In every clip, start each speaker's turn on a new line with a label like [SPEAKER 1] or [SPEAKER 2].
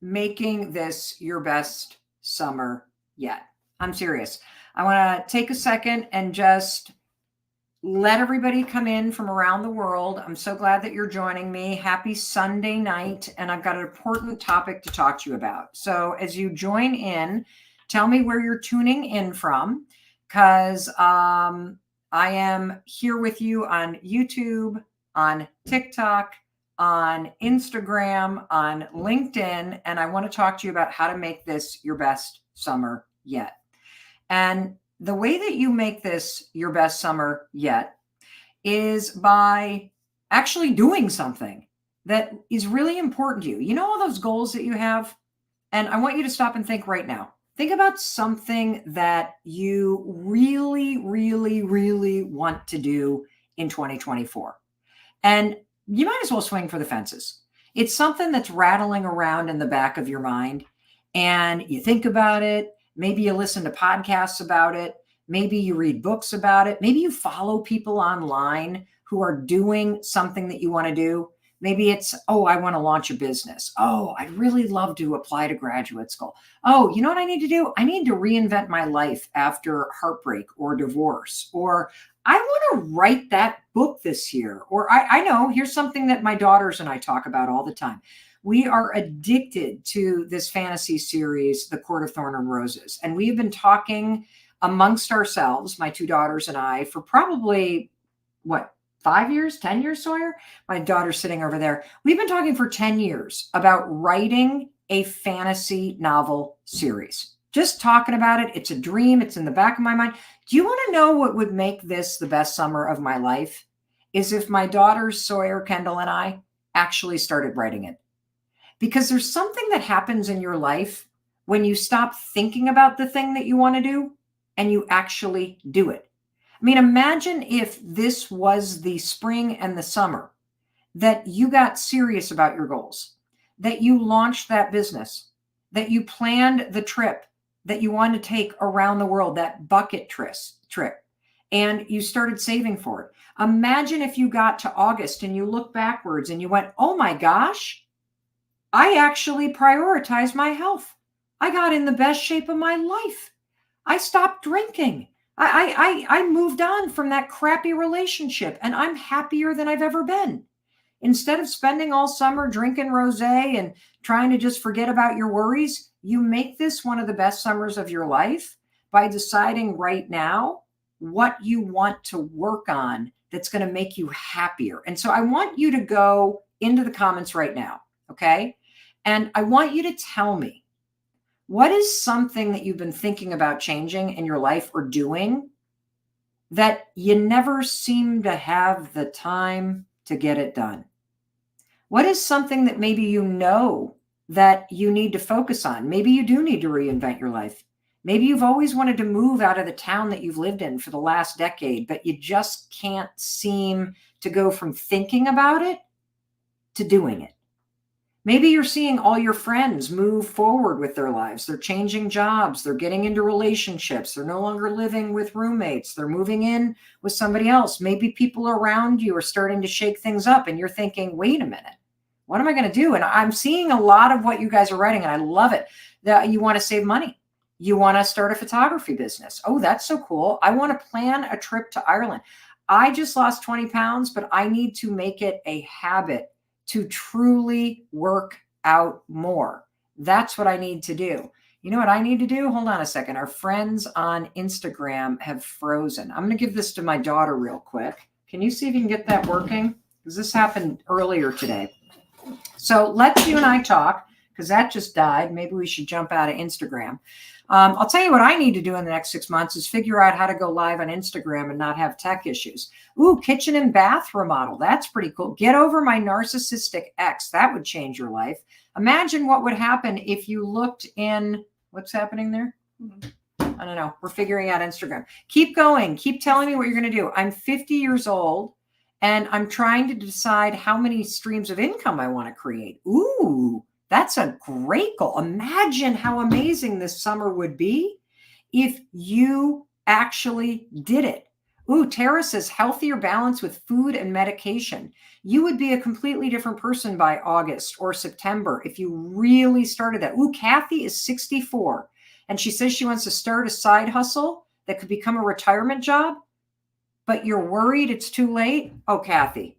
[SPEAKER 1] making this your best summer yet. I'm serious. I want to take a second and just let everybody come in from around the world. I'm so glad that you're joining me. Happy Sunday night. And I've got an important topic to talk to you about. So as you join in, tell me where you're tuning in from, because I am here with you on YouTube, on TikTok, on Instagram, on LinkedIn, and I want to talk to you about how to make this your best summer yet. And the way that you make this your best summer yet is by actually doing something that is really important to you. You know all those goals that you have? And I want you to stop and think right now. Think about something that you really, really, really want to do in 2024. And you might as well swing for the fences. It's something that's rattling around in the back of your mind, and you think about it. Maybe you listen to podcasts about it. Maybe you read books about it. Maybe you follow people online who are doing something that you want to do. Maybe it's, oh, I want to launch a business. Oh, I'd really love to apply to graduate school. Oh, you know what I need to do? I need to reinvent my life after heartbreak or divorce. Or I want to write that book this year. Or I know, here's something that my daughters and I talk about all the time. We are addicted to this fantasy series, The Court of Thorn and Roses. And we have been talking amongst ourselves, my two daughters and I, for probably, 5 years, 10 years, Sawyer? My daughter's sitting over there. We've been talking for 10 years about writing a fantasy novel series. Just talking about it. It's a dream. It's in the back of my mind. Do you want to know what would make this the best summer of my life? Is if my daughters, Sawyer, Kendall, and I actually started writing it. Because there's something that happens in your life when you stop thinking about the thing that you want to do and you actually do it. I mean, imagine if this was the spring and the summer that you got serious about your goals, that you launched that business, that you planned the trip that you wanted to take around the world, that bucket trip, and you started saving for it. Imagine if you got to August and you look backwards and you went, oh my gosh, I actually prioritized my health. I got in the best shape of my life. I stopped drinking. I moved on from that crappy relationship, and I'm happier than I've ever been. Instead of spending all summer drinking rosé and trying to just forget about your worries, you make this one of the best summers of your life by deciding right now what you want to work on that's going to make you happier. And so I want you to go into the comments right now, okay? And I want you to tell me, what is something that you've been thinking about changing in your life or doing that you never seem to have the time to get it done? What is something that maybe you know that you need to focus on? Maybe you do need to reinvent your life. Maybe you've always wanted to move out of the town that you've lived in for the last decade, but you just can't seem to go from thinking about it to doing it. Maybe you're seeing all your friends move forward with their lives. They're changing jobs. They're getting into relationships. They're no longer living with roommates. They're moving in with somebody else. Maybe people around you are starting to shake things up and you're thinking, wait a minute, what am I going to do? And I'm seeing a lot of what you guys are writing, and I love it. That you want to save money. You want to start a photography business. Oh, that's so cool. I want to plan a trip to Ireland. I just lost 20 pounds, but I need to make it a habit to truly work out more. That's what I need to do. You know what I need to do? Hold on a second. Our friends on Instagram have frozen. I'm going to give this to my daughter real quick. Can you see if you can get that working? Because this happened earlier today. So let's you and I talk, because that just died. Maybe we should jump out of Instagram. I'll tell you what I need to do in the next 6 months is figure out how to go live on Instagram and not have tech issues. Ooh, kitchen and bath remodel. That's pretty cool. Get over my narcissistic ex. That would change your life. Imagine what would happen if you looked in, what's happening there? I don't know. We're figuring out Instagram. Keep going. Keep telling me what you're going to do. I'm 50 years old and I'm trying to decide how many streams of income I want to create. Ooh. That's a great goal. Imagine how amazing this summer would be if you actually did it. Ooh, Tara says healthier balance with food and medication. You would be a completely different person by August or September if you really started that. Ooh, Kathy is 64 and she says she wants to start a side hustle that could become a retirement job, but you're worried it's too late. Oh, Kathy,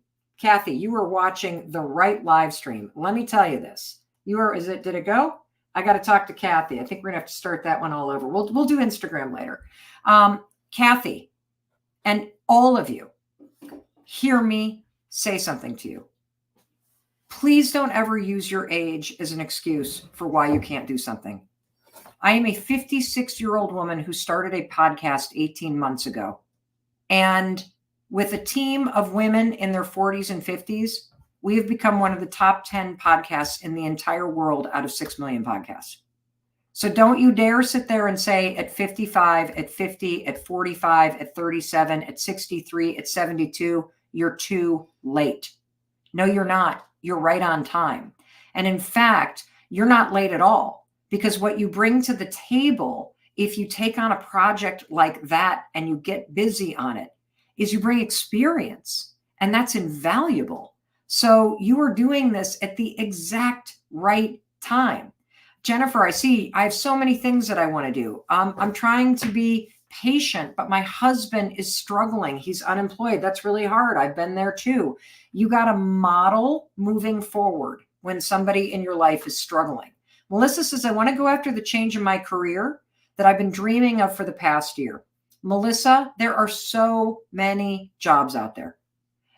[SPEAKER 1] you were watching the right live stream. Let me tell you this. Did it go? I got to talk to Kathy. I think we're gonna have to start that one all over. We'll do Instagram later. Kathy, and all of you, hear me say something to you. Please don't ever use your age as an excuse for why you can't do something. I am a 56-year-old woman who started a podcast 18 months ago. And with a team of women in their 40s and 50s, we have become one of the top 10 podcasts in the entire world out of 6 million podcasts. So don't you dare sit there and say at 55, at 50, at 45, at 37, at 63, at 72, you're too late. No, you're not. You're right on time. And in fact, you're not late at all, because what you bring to the table, if you take on a project like that and you get busy on it, is you bring experience, and that's invaluable. So you are doing this at the exact right time. Jennifer, I see I have so many things that I want to do. I'm trying to be patient, but my husband is struggling. He's unemployed. That's really hard. I've been there too. You got to model moving forward when somebody in your life is struggling. Melissa says, I want to go after the change in my career that I've been dreaming of for the past year. Melissa, there are so many jobs out there.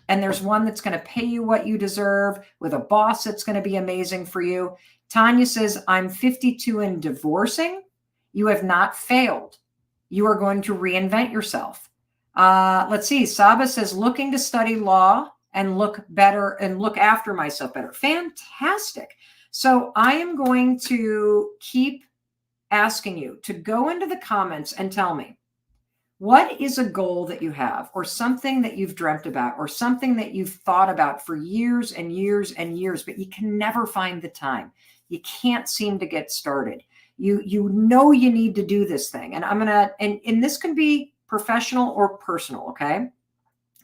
[SPEAKER 1] And there's one that's going to pay you what you deserve with a boss that's going to be amazing for you. Tanya says, I'm 52 and divorcing. You have not failed. You are going to reinvent yourself. Let's see. Saba says, looking to study law and look better and look after myself better. Fantastic. So I am going to keep asking you to go into the comments and tell me, what is a goal that you have, or something that you've dreamt about, or something that you've thought about for years and years and years, but you can never find the time. You can't seem to get started. You know you need to do this thing. And and this can be professional or personal, okay?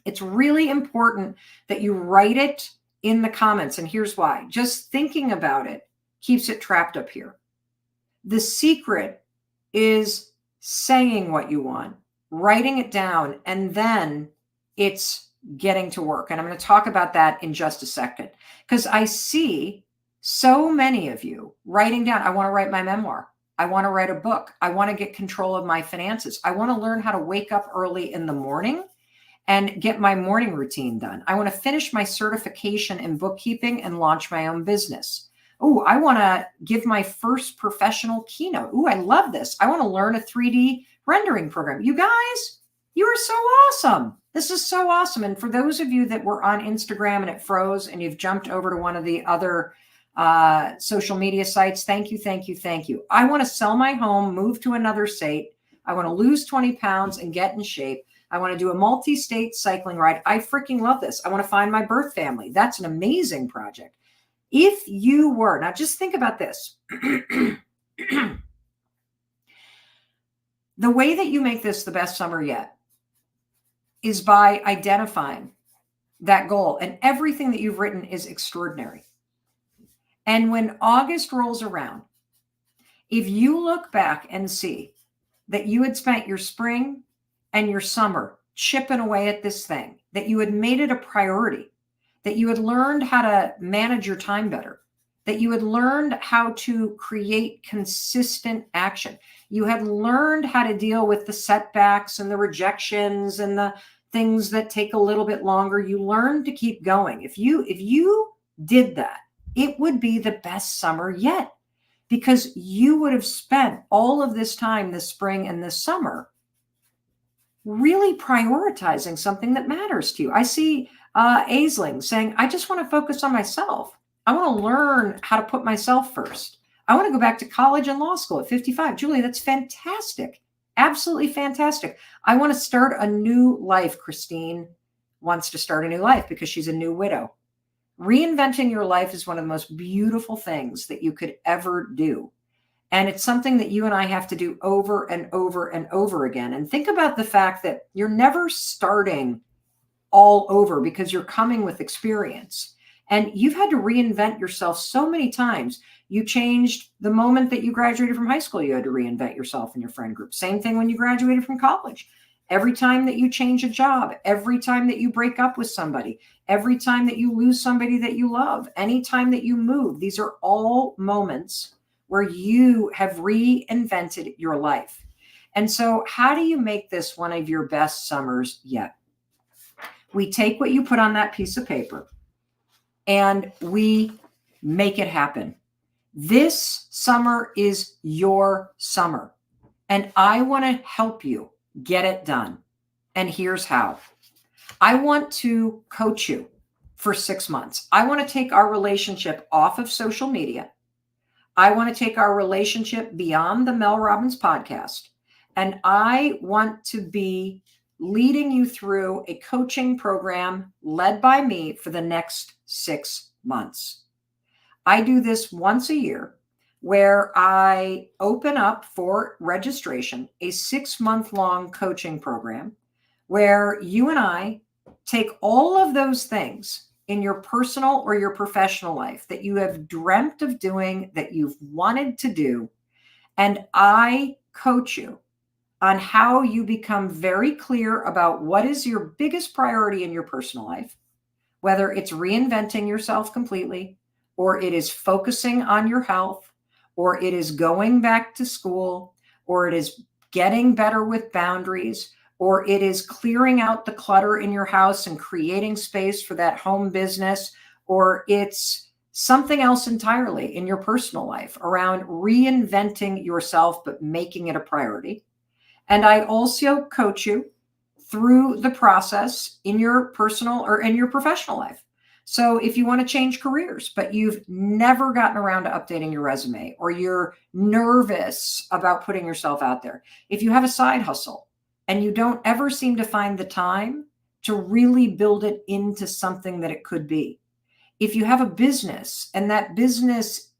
[SPEAKER 1] It's really important that you write it in the comments. And here's why. Just thinking about it keeps it trapped up here. The secret is saying what you want, writing it down, and then it's getting to work. And I'm going to talk about that in just a second, because I see so many of you writing down, I want to write my memoir. I want to write a book. I want to get control of my finances. I want to learn how to wake up early in the morning and get my morning routine done. I want to finish my certification in bookkeeping and launch my own business. Oh, I want to give my first professional keynote. Oh, I love this. I want to learn a 3D rendering program. You guys, you are so awesome. This is so awesome. And for those of you that were on Instagram and it froze and you've jumped over to one of the other social media sites, thank you, thank you, thank you. I want to sell my home, move to another state. I want to lose 20 pounds and get in shape. I want to do a multi-state cycling ride. I freaking love this. I want to find my birth family. That's an amazing project. If you were, now just think about this. The way that you make this the best summer yet is by identifying that goal, and everything that you've written is extraordinary. And when August rolls around, if you look back and see that you had spent your spring and your summer chipping away at this thing, that you had made it a priority, that you had learned how to manage your time better, that you had learned how to create consistent action, you had learned how to deal with the setbacks and the rejections and the things that take a little bit longer, you learned to keep going. If you did that, it would be the best summer yet, because you would have spent all of this time this spring and this summer really prioritizing something that matters to you. I see Aisling saying, I just want to focus on myself. I want to learn how to put myself first. I want to go back to college and law school at 55. Julie, that's fantastic. Absolutely fantastic. I want to start a new life. Christine wants to start a new life because she's a new widow. Reinventing your life is one of the most beautiful things that you could ever do. And it's something that you and I have to do over and over and over again. And think about the fact that you're never starting all over because you're coming with experience. And you've had to reinvent yourself so many times. You changed the moment that you graduated from high school, you had to reinvent yourself in your friend group. Same thing when you graduated from college. Every time that you change a job, every time that you break up with somebody, every time that you lose somebody that you love, any time that you move, these are all moments where you have reinvented your life. And so, how do you make this one of your best summers yet? We take what you put on that piece of paper and we make it happen. This summer is your summer, and I want to help you get it done. And here's how. I want to coach you for 6 months. I want to take our relationship off of social media. I want to take our relationship beyond the Mel Robbins podcast. And I want to be leading you through a coaching program led by me for the next 6 months. I do this once a year where I open up for registration a 6-month-long coaching program where you and I take all of those things in your personal or your professional life that you have dreamt of doing, that you've wanted to do, and I coach you on how you become very clear about what is your biggest priority in your personal life, whether it's reinventing yourself completely, or it is focusing on your health, or it is going back to school, or it is getting better with boundaries, or it is clearing out the clutter in your house and creating space for that home business, or it's something else entirely in your personal life around reinventing yourself, but making it a priority. And I also coach you through the process in your personal or in your professional life. So if you want to change careers, but you've never gotten around to updating your resume, or you're nervous about putting yourself out there, if you have a side hustle and you don't ever seem to find the time to really build it into something that it could be, if you have a business and that business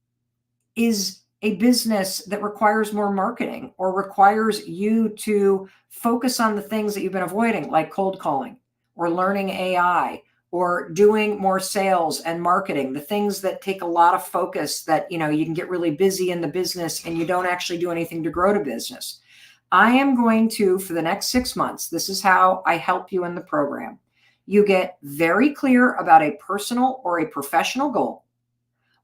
[SPEAKER 1] is a business that requires more marketing or requires you to focus on the things that you've been avoiding, like cold calling or learning AI or doing more sales and marketing, the things that take a lot of focus that, you can get really busy in the business and you don't actually do anything to grow the business. I am going to, for the next 6 months, this is how I help you in the program. You get very clear about a personal or a professional goal.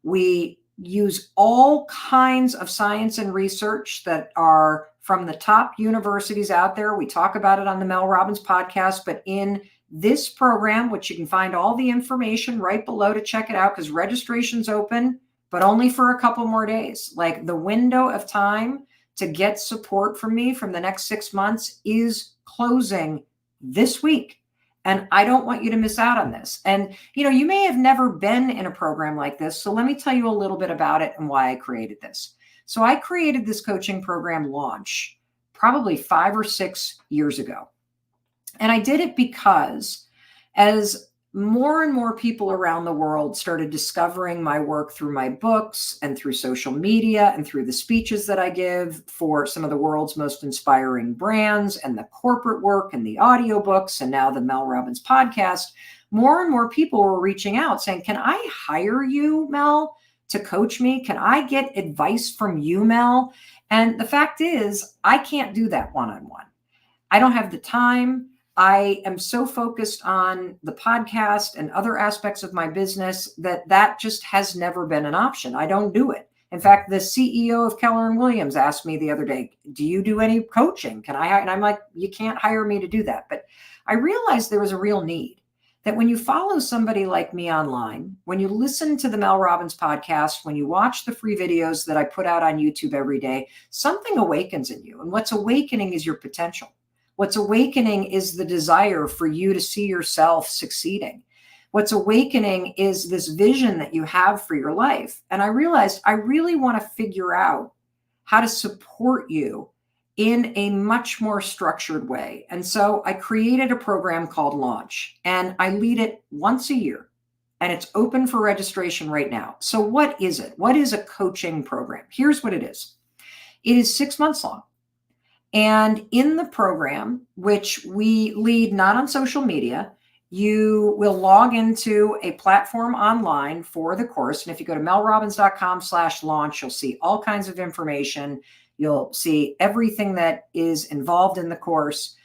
[SPEAKER 1] We use all kinds of science and research that are from the top universities out there. We talk about it on the Mel Robbins podcast, but in this program, which you can find all the information right below to check it out, because registration's open, but only for a couple more days. Like, the window of time to get support from me from the next 6 months is closing this week. And I don't want you to miss out on this. And, you may have never been in a program like this. So let me tell you a little bit about it and why I created this. So I created this coaching program launch probably 5 or 6 years ago. And I did it because as more and more people around the world started discovering my work through my books and through social media and through the speeches that I give for some of the world's most inspiring brands and the corporate work and the audiobooks and now the Mel Robbins podcast, more and more people were reaching out saying, can I hire you, Mel, to coach me? Can I get advice from you, Mel? And the fact is, I can't do that one-on-one. I don't have the time. I am so focused on the podcast and other aspects of my business that just has never been an option. I don't do it. In fact, the CEO of Keller & Williams asked me the other day, do you do any coaching? Can I hire? And I'm like, you can't hire me to do that. But I realized there was a real need that when you follow somebody like me online, when you listen to the Mel Robbins podcast, when you watch the free videos that I put out on YouTube every day, something awakens in you. And what's awakening is your potential. What's awakening is the desire for you to see yourself succeeding. What's awakening is this vision that you have for your life. And I realized I really want to figure out how to support you in a much more structured way. And so I created a program called Launch, and I lead it once a year, and it's open for registration right now. So what is it? What is a coaching program? Here's what it is. It is 6 months long. And in the program, which we lead not on social media, you will log into a platform online for the course. And if you go to melrobbins.com/launch, you'll see all kinds of information. You'll see everything that is involved in the course.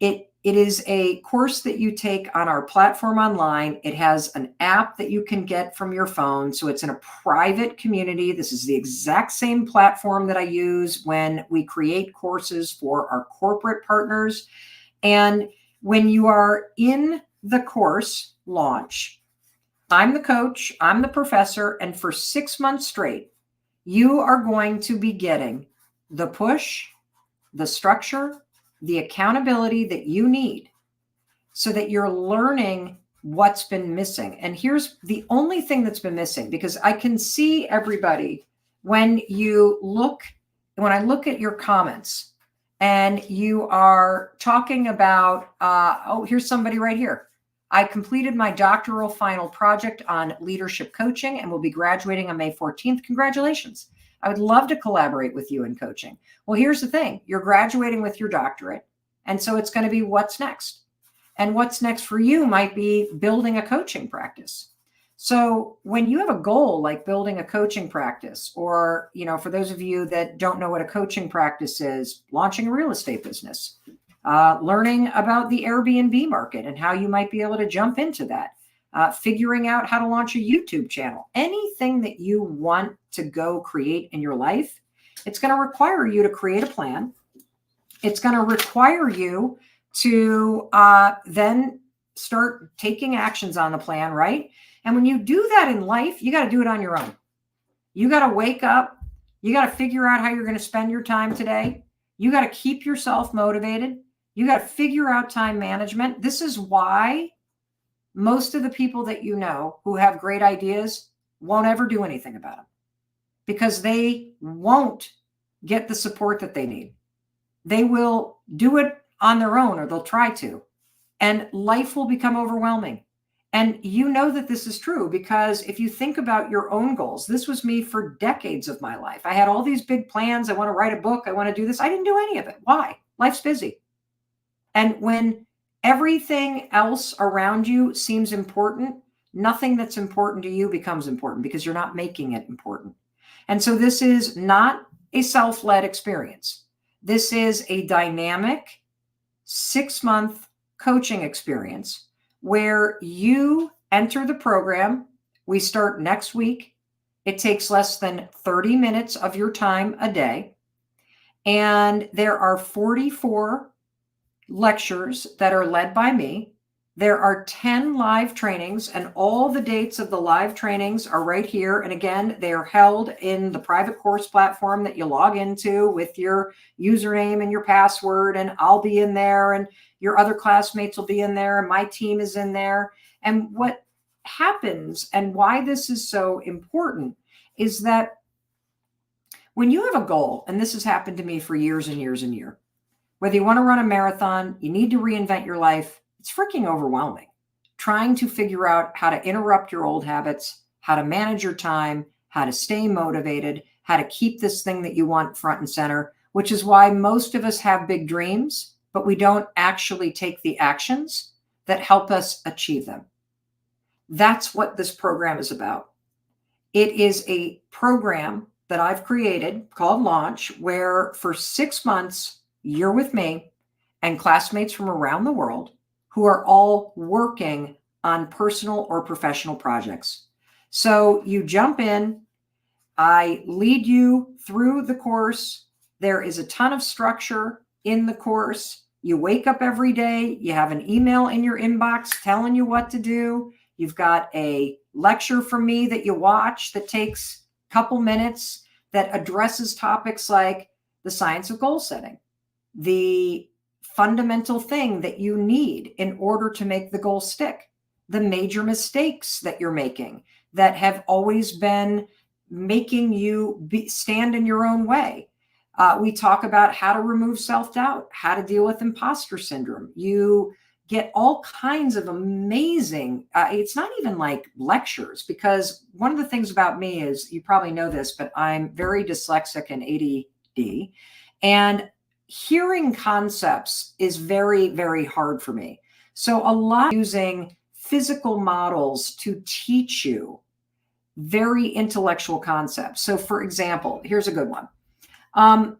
[SPEAKER 1] It is a course that you take on our platform online. It has an app that you can get from your phone. So it's in a private community. This is the exact same platform that I use when we create courses for our corporate partners. And when you are in the course launch, I'm the coach, I'm the professor, and for 6 months straight, you are going to be getting the push, the structure, the accountability that you need so that you're learning what's been missing. And here's the only thing that's been missing, because I can see everybody when I look at your comments and you are talking about, here's somebody right here. I completed my doctoral final project on leadership coaching and will be graduating on May 14th. Congratulations. I would love to collaborate with you in coaching. Well, here's the thing. You're graduating with your doctorate. And so it's going to be what's next. And what's next for you might be building a coaching practice. So when you have a goal like building a coaching practice, or, for those of you that don't know what a coaching practice is, launching a real estate business, learning about the Airbnb market and how you might be able to jump into that, figuring out how to launch a YouTube channel, anything that you want to go create in your life, it's going to require you to create a plan. It's going to require you to then start taking actions on the plan, right? And when you do that in life, you got to do it on your own. You got to wake up. You got to figure out how you're going to spend your time today. You got to keep yourself motivated. You got to figure out time management. This is why most of the people that you know who have great ideas won't ever do anything about them, because they won't get the support that they need. They will do it on their own, or they'll try to, and life will become overwhelming. And you know that this is true, because if you think about your own goals, this was me for decades of my life. I had all these big plans. I want to write a book. I want to do this. I didn't do any of it. Why? Life's busy. And when everything else around you seems important, nothing that's important to you becomes important, because you're not making it important. And so this is not a self-led experience. This is a dynamic 6-month coaching experience where you enter the program. We start next week. It takes less than 30 minutes of your time a day. And there are 44 lectures that are led by me. There are 10 live trainings, and all the dates of the live trainings are right here. And again, they are held in the private course platform that you log into with your username and your password, and I'll be in there, and your other classmates will be in there, and my team is in there. And what happens, and why this is so important, is that when you have a goal, and this has happened to me for years and years and years, whether you want to run a marathon, you need to reinvent your life, it's freaking overwhelming. Trying to figure out how to interrupt your old habits, how to manage your time, how to stay motivated, how to keep this thing that you want front and center, which is why most of us have big dreams, but we don't actually take the actions that help us achieve them. That's what this program is about. It is a program that I've created called Launch, where for 6 months, you're with me and classmates from around the world who are all working on personal or professional projects. So you jump in, I lead you through the course. There is a ton of structure in the course. You wake up every day, you have an email in your inbox telling you what to do. You've got a lecture from me that you watch that takes a couple minutes that addresses topics like the science of goal setting, the fundamental thing that you need in order to make the goal stick, the major mistakes that you're making that have always been making you stand in your own way. We talk about how to remove self-doubt, how to deal with imposter syndrome. You get all kinds of amazing, it's not even like lectures, because one of the things about me is, you probably know this, but I'm very dyslexic and D. And hearing concepts is very, very hard for me. So a lot using physical models to teach you very intellectual concepts. So for example, here's a good one. I'm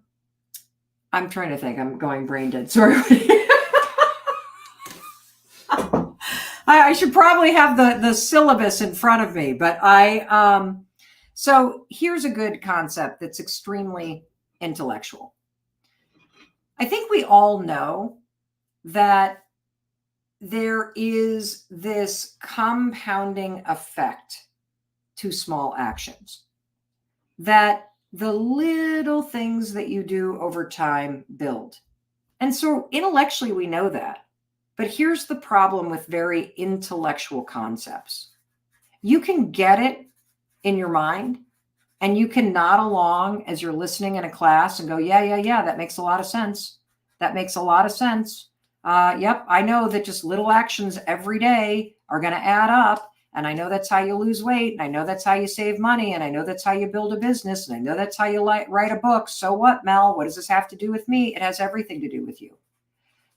[SPEAKER 1] trying to think. I'm going brain dead. Sorry. I should probably have the syllabus in front of me, but so here's a good concept that's extremely intellectual. I think we all know that there is this compounding effect to small actions, that the little things that you do over time build. And so intellectually, we know that. But here's the problem with very intellectual concepts. You can get it in your mind, and you can nod along as you're listening in a class and go, yeah, that makes a lot of sense. That makes a lot of sense. Yep, I know that just little actions every day are going to add up. And I know that's how you lose weight. And I know that's how you save money. And I know that's how you build a business. And I know that's how you write a book. So what, Mel? What does this have to do with me? It has everything to do with you.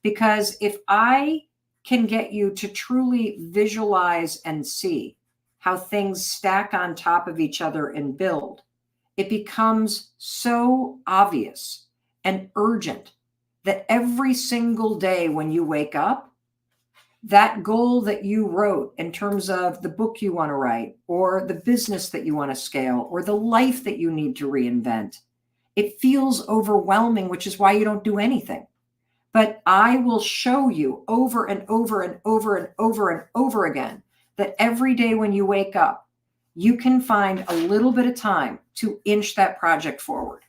[SPEAKER 1] Because if I can get you to truly visualize and see how things stack on top of each other and build, it becomes so obvious and urgent that every single day when you wake up, that goal that you wrote in terms of the book you want to write, or the business that you want to scale, or the life that you need to reinvent, it feels overwhelming, which is why you don't do anything. But I will show you over and over and over and over and over again that every day when you wake up, you can find a little bit of time to inch that project forward.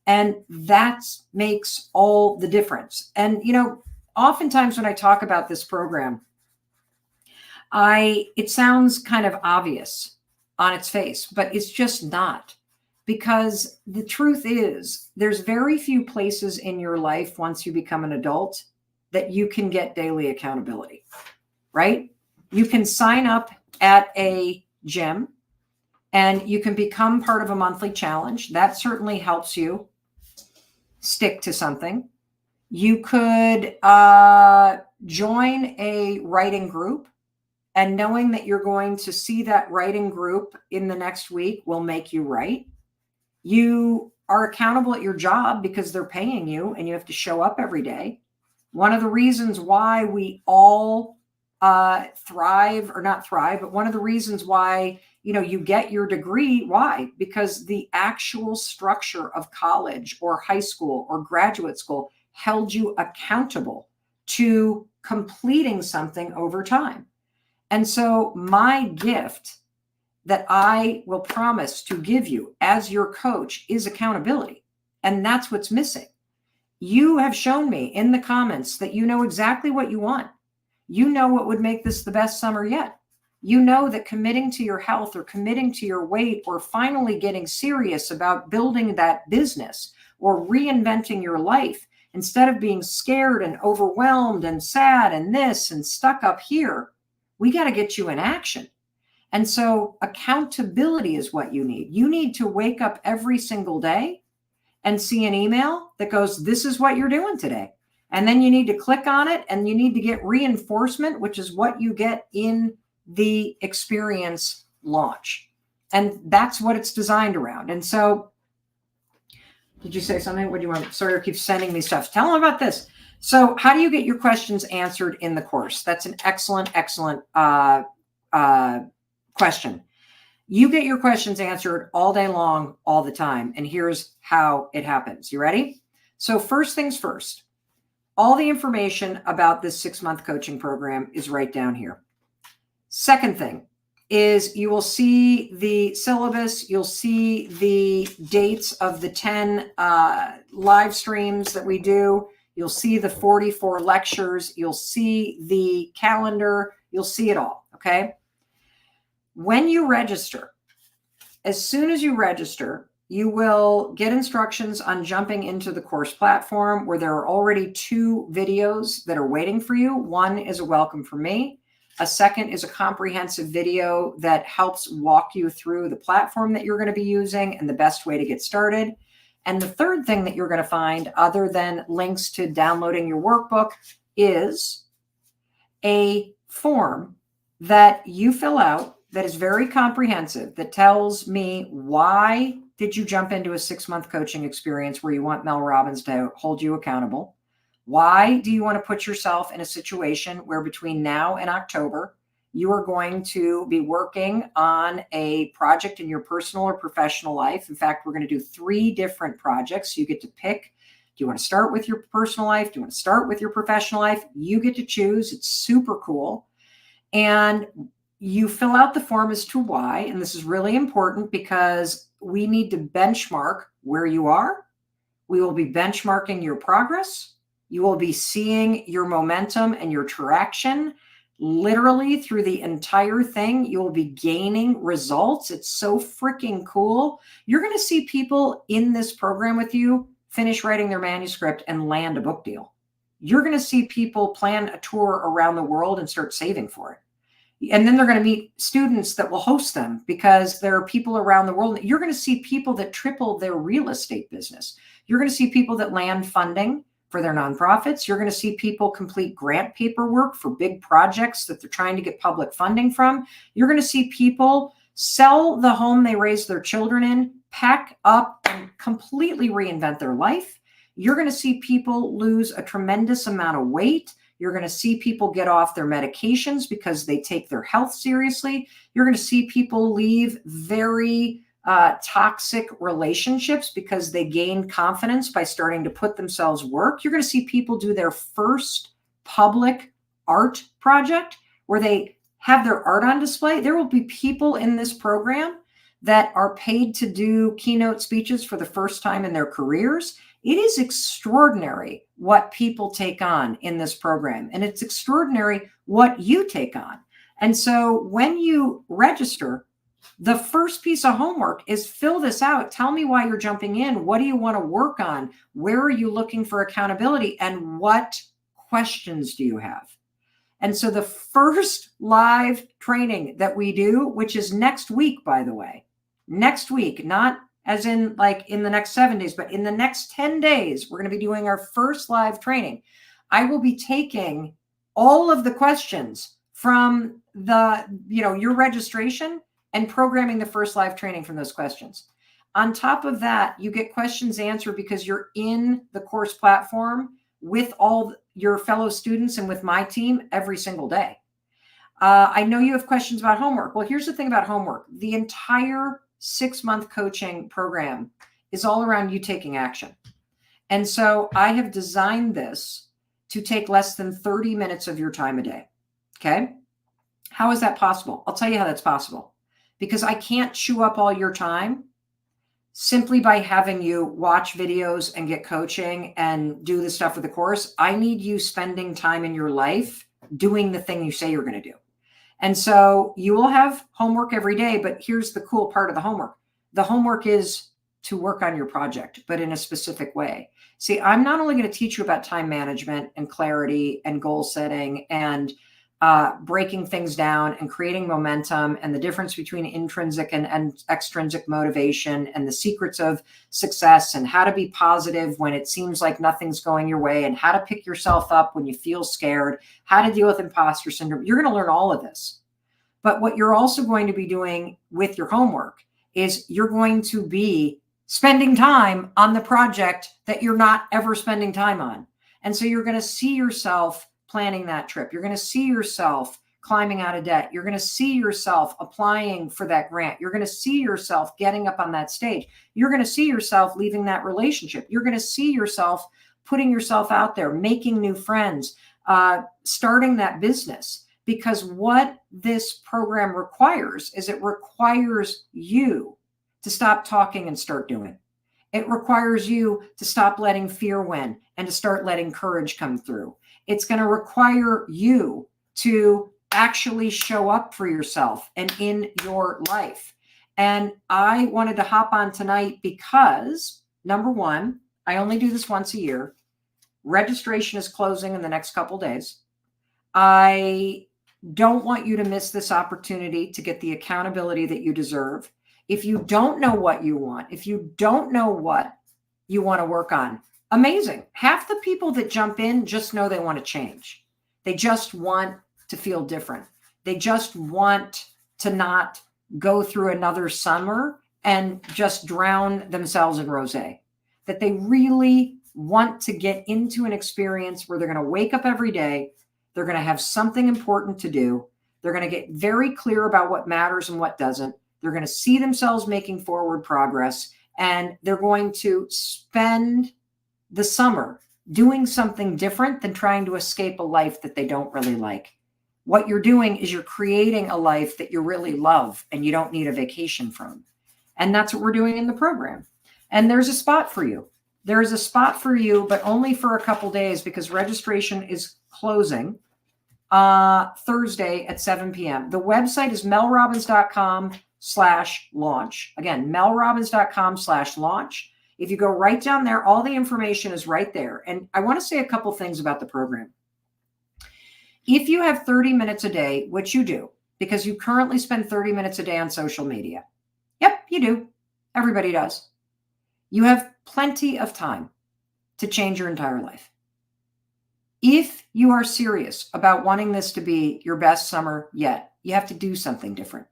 [SPEAKER 1] And that makes all the difference. And, oftentimes when I talk about this program, it sounds kind of obvious on its face, but it's just not. Because the truth is, there's very few places in your life once you become an adult that you can get daily accountability, right? You can sign up at a gym and you can become part of a monthly challenge. That certainly helps you stick to something. You could join a writing group, and knowing that you're going to see that writing group in the next week will make you write. You are accountable at your job because they're paying you and you have to show up every day. One of the reasons why we all thrive, or not thrive, but one of the reasons why, you get your degree, why? Because the actual structure of college or high school or graduate school held you accountable to completing something over time. And so my gift that I will promise to give you as your coach is accountability. And that's what's missing. You have shown me in the comments that you know exactly what you want. You know what would make this the best summer yet. You know that committing to your health, or committing to your weight, or finally getting serious about building that business or reinventing your life, instead of being scared and overwhelmed and sad and this and stuck up here, we got to get you in action. And so accountability is what you need. You need to wake up every single day and see an email that goes, this is what you're doing today. And then you need to click on it, and you need to get reinforcement, which is what you get in the experience launch. And that's what it's designed around. And so, did you say something? What do you want? Sawyer keeps sending me stuff. Tell them about this. So how do you get your questions answered in the course? That's an excellent question. You get your questions answered all day long, all the time. And here's how it happens. You ready? So first things first, all the information about this 6-month coaching program is right down here. Second thing is, you will see the syllabus. You'll see the dates of the 10 live streams that we do. You'll see the 44 lectures. You'll see the calendar. You'll see it all. Okay. When you register, as soon as you register, you will get instructions on jumping into the course platform, where there are already 2 videos that are waiting for you. One is a welcome from me. A second is a comprehensive video that helps walk you through the platform that you're going to be using and the best way to get started. And the third thing that you're going to find, other than links to downloading your workbook, is a form that you fill out that is very comprehensive, that tells me, why did you jump into a 6-month coaching experience where you want Mel Robbins to hold you accountable? Why do you want to put yourself in a situation where between now and October, you are going to be working on a project in your personal or professional life? In fact, we're going to do 3 different projects. You get to pick. Do you want to start with your personal life? Do you want to start with your professional life? You get to choose. It's super cool. And you fill out the form as to why. And this is really important because we need to benchmark where you are. We will be benchmarking your progress. You will be seeing your momentum and your traction literally through the entire thing. You will be gaining results. It's so freaking cool. You're going to see people in this program with you finish writing their manuscript and land a book deal. You're going to see people plan a tour around the world and start saving for it. And then they're going to meet students that will host them because there are people around the world. You're going to see people that triple their real estate business. You're going to see people that land funding for their nonprofits. You're going to see people complete grant paperwork for big projects that they're trying to get public funding from. You're going to see people sell the home they raised their children in, pack up, and completely reinvent their life. You're going to see people lose a tremendous amount of weight. You're going to see people get off their medications because they take their health seriously. You're going to see people leave very toxic relationships because they gain confidence by starting to put themselves work. You're going to see people do their first public art project where they have their art on display. There will be people in this program that are paid to do keynote speeches for the first time in their careers. It is extraordinary what people take on in this program, and it's extraordinary what you take on. And so when you register, the first piece of homework is fill this out. Tell me why you're jumping in. What do you want to work on? Where are you looking for accountability? And what questions do you have? And so the first live training that we do, which is next week, by the way, next week, not as in like in the next 7 days, but in the next 10 days, we're going to be doing our first live training. I will be taking all of the questions from the, your registration and programming the first live training from those questions. On top of that, you get questions answered because you're in the course platform with all your fellow students and with my team every single day. I know you have questions about homework. Well, here's the thing about homework. The entire 6-month coaching program is all around you taking action. And so I have designed this to take less than 30 minutes of your time a day. Okay. How is that possible? I'll tell you how that's possible. Because I can't chew up all your time simply by having you watch videos and get coaching and do the stuff with the course. I need you spending time in your life doing the thing you say you're going to do. And so you will have homework every day, but here's the cool part of the homework. The homework is to work on your project, but in a specific way. See, I'm not only going to teach you about time management and clarity and goal setting and breaking things down and creating momentum and the difference between intrinsic and extrinsic motivation and the secrets of success and how to be positive when it seems like nothing's going your way and how to pick yourself up when you feel scared, how to deal with imposter syndrome. You're going to learn all of this. But what you're also going to be doing with your homework is you're going to be spending time on the project that you're not ever spending time on. And so you're going to see yourself planning that trip. You're going to see yourself climbing out of debt. You're going to see yourself applying for that grant. You're going to see yourself getting up on that stage. You're going to see yourself leaving that relationship. You're going to see yourself putting yourself out there, making new friends, starting that business. Because what this program requires is it requires you to stop talking and start doing. It requires you to stop letting fear win and to start letting courage come through. It's going to require you to actually show up for yourself and in your life. And I wanted to hop on tonight because, number one, I only do this once a year. Registration is closing in the next couple days. I don't want you to miss this opportunity to get the accountability that you deserve. If you don't know what you want, if you don't know what you want to work on. Amazing. Half the people that jump in just know they want to change. They just want to feel different. They just want to not go through another summer and just drown themselves in rosé. That they really want to get into an experience where they're going to wake up every day. They're going to have something important to do. They're going to get very clear about what matters and what doesn't. They're going to see themselves making forward progress, and they're going to spend the summer doing something different than trying to escape a life that they don't really like. What you're doing is you're creating a life that you really love and you don't need a vacation from. And that's what we're doing in the program. And there's a spot for you. There is a spot for you, but only for a couple days, because registration is closing Thursday at 7 p.m. The website is melrobbins.com/launch. Again, melrobbins.com/launch. If you go right down there, all the information is right there. And I want to say a couple things about the program. If you have 30 minutes a day, which you do, because you currently spend 30 minutes a day on social media. Yep, you do. Everybody does. You have plenty of time to change your entire life. If you are serious about wanting this to be your best summer yet, you have to do something different.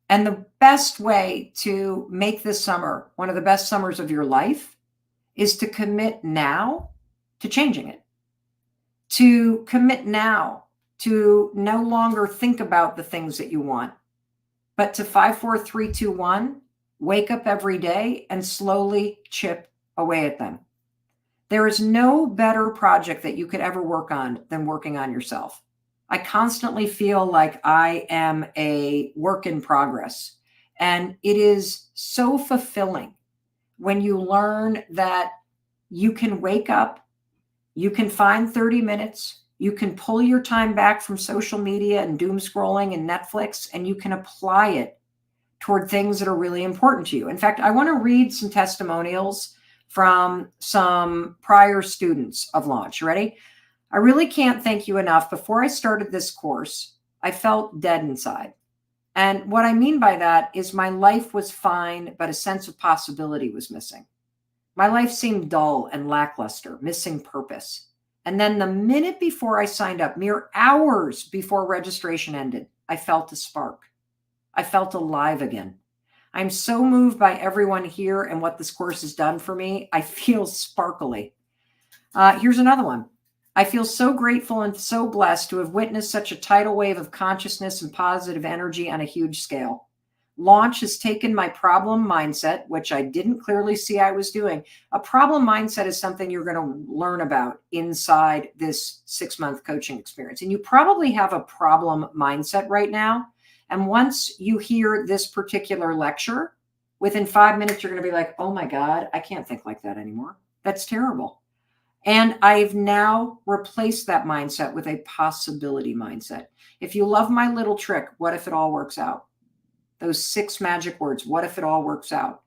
[SPEAKER 1] And the best way to make this summer one of the best summers of your life is to commit now to changing it. To commit now to no longer think about the things that you want, but to 5, 4, 3, 2, 1, wake up every day and slowly chip away at them. There is no better project that you could ever work on than working on yourself. I constantly feel like I am a work in progress. And it is so fulfilling when you learn that you can wake up, you can find 30 minutes, you can pull your time back from social media and doom scrolling and Netflix, and you can apply it toward things that are really important to you. In fact, I want to read some testimonials from some prior students of Launch. You ready? I really can't thank you enough. Before I started this course, I felt dead inside. And what I mean by that is my life was fine, but a sense of possibility was missing. My life seemed dull and lackluster, missing purpose. And then the minute before I signed up, mere hours before registration ended, I felt a spark. I felt alive again. I'm so moved by everyone here and what this course has done for me. I feel sparkly. Here's another one. I feel so grateful and so blessed to have witnessed such a tidal wave of consciousness and positive energy on a huge scale. Launch has taken my problem mindset, which I didn't clearly see I was doing. A problem mindset is something you're going to learn about inside this 6-month coaching experience. And you probably have a problem mindset right now. And once you hear this particular lecture, within 5 minutes, you're going to be like, oh my God, I can't think like that anymore. That's terrible. And I've now replaced that mindset with a possibility mindset. If you love my little trick, what if it all works out? Those 6 magic words, what if it all works out?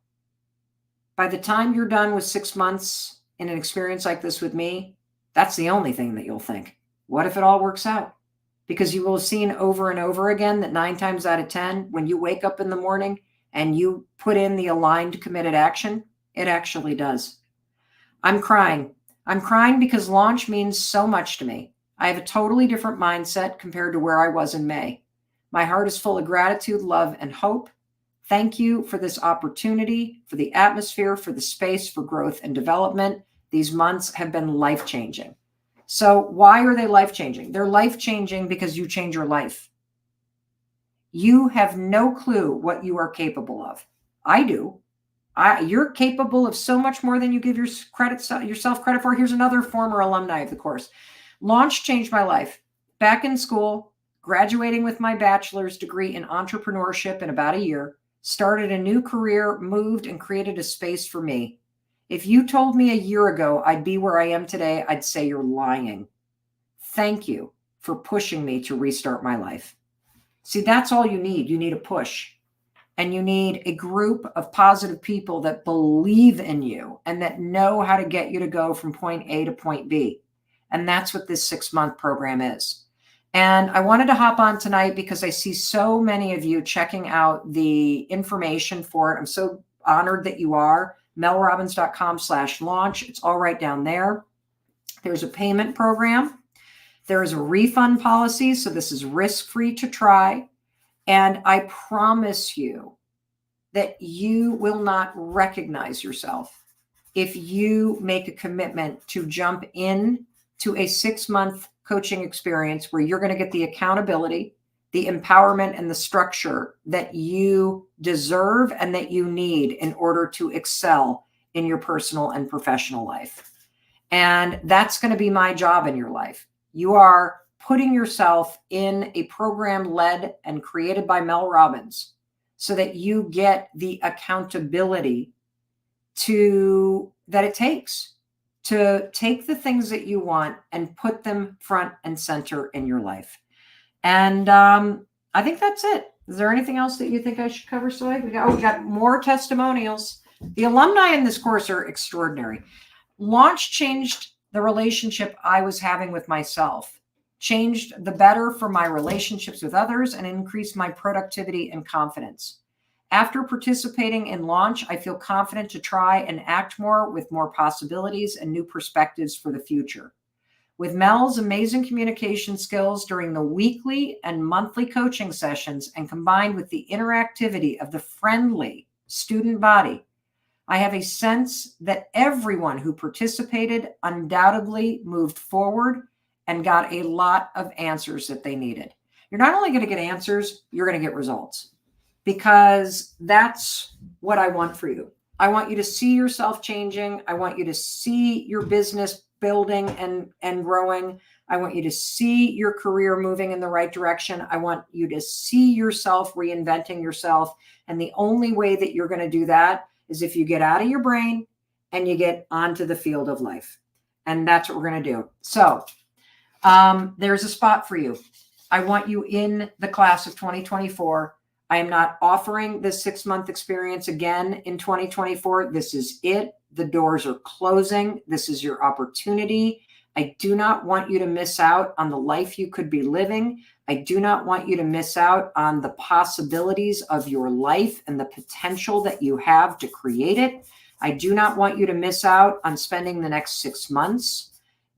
[SPEAKER 1] By the time you're done with 6 months in an experience like this with me, that's the only thing that you'll think. What if it all works out? Because you will have seen over and over again that 9 times out of 10, when you wake up in the morning and you put in the aligned, committed action, it actually does. I'm crying. I'm crying because Launch means so much to me. I have a totally different mindset compared to where I was in May. My heart is full of gratitude, love, and hope. Thank you for this opportunity, for the atmosphere, for the space, for growth and development. These months have been life-changing. So why are they life-changing? They're life-changing because you change your life. You have no clue what you are capable of. I do. You're capable of so much more than you give yourself credit for. Here's another former alumni of the course. Launch changed my life. Back in school, graduating with my bachelor's degree in entrepreneurship in about a year, started a new career, moved, and created a space for me. If you told me a year ago I'd be where I am today, I'd say you're lying. Thank you for pushing me to restart my life. See, that's all you need. You need a push. And you need a group of positive people that believe in you and that know how to get you to go from point A to point B. And that's what this 6-month program is. And I wanted to hop on tonight because I see so many of you checking out the information for it. I'm so honored that you are. melrobbins.com/launch. It's all right down there. There's a payment program. There is a refund policy. So this is risk-free to try. And I promise you that you will not recognize yourself if you make a commitment to jump in to a 6-month coaching experience where you're going to get the accountability, the empowerment, and the structure that you deserve and that you need in order to excel in your personal and professional life. And that's going to be my job in your life. You are putting yourself in a program led and created by Mel Robbins so that you get the accountability that it takes to take the things that you want and put them front and center in your life. And I think that's it. Is there anything else that you think I should cover, Soy? We got more testimonials. The alumni in this course are extraordinary. Launch changed the relationship I was having with myself, changed the better for my relationships with others, and increased my productivity and confidence. After participating in Launch, I feel confident to try and act more with more possibilities and new perspectives for the future. With Mel's amazing communication skills during the weekly and monthly coaching sessions, and combined with the interactivity of the friendly student body, I have a sense that everyone who participated undoubtedly moved forward and got a lot of answers that they needed. You're not only going to get answers, you're going to get results, because that's what I want for you. I want you to see yourself changing. I want you to see your business building and growing. I want you to see your career moving in the right direction. I want you to see yourself reinventing yourself. And the only way that you're going to do that is if you get out of your brain and you get onto the field of life. And that's what we're going to do. So there's a spot for you. I want you in the class of 2024. I am not offering this 6-month experience again in 2024. This is it. The doors are closing. This is your opportunity. I do not want you to miss out on the life you could be living. I do not want you to miss out on the possibilities of your life and the potential that you have to create it. I do not want you to miss out on spending the next 6 months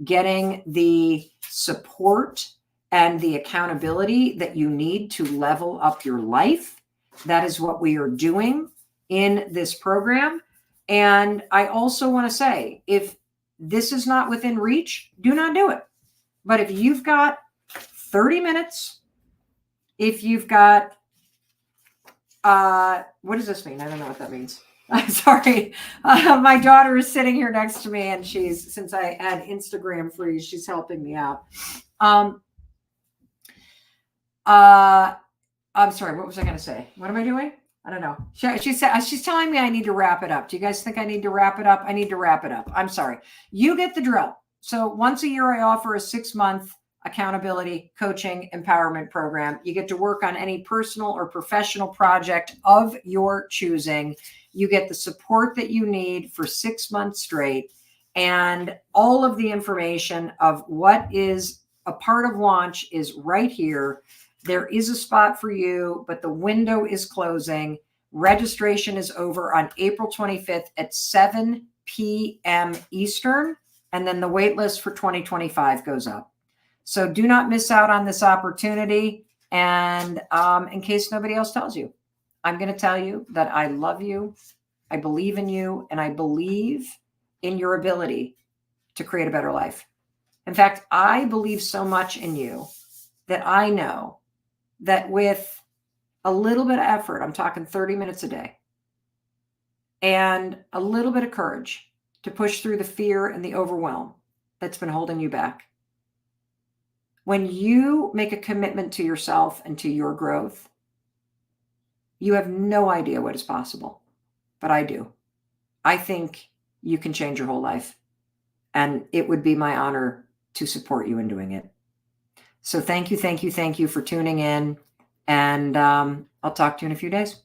[SPEAKER 1] getting the support and the accountability that you need to level up your life. That is what we are doing in this program. And I also want to say, if this is not within reach, do not do it. But if you've got 30 minutes, if you've got, what does this mean? I don't know what that means. I'm sorry. My daughter is sitting here next to me, and since I had Instagram freeze, she's helping me out. I'm sorry. What was I going to say? What am I doing? I don't know. She's telling me I need to wrap it up. Do you guys think I need to wrap it up? I need to wrap it up. I'm sorry. You get the drill. So once a year, I offer a 6-month accountability coaching empowerment program. You get to work on any personal or professional project of your choosing. You get the support that you need for 6 months straight, and all of the information of what is a part of Launch is right here. There is a spot for you, but the window is closing. Registration is over on April 25th at 7 p.m. Eastern, and then the wait list for 2025 goes up. So do not miss out on this opportunity. And in case nobody else tells you, I'm going to tell you that I love you, I believe in you, and I believe in your ability to create a better life. In fact, I believe so much in you that I know that with a little bit of effort, I'm talking 30 minutes a day, and a little bit of courage to push through the fear and the overwhelm that's been holding you back. When you make a commitment to yourself and to your growth, you have no idea what is possible, but I do. I think you can change your whole life, and it would be my honor to support you in doing it. So thank you for tuning in, and I'll talk to you in a few days.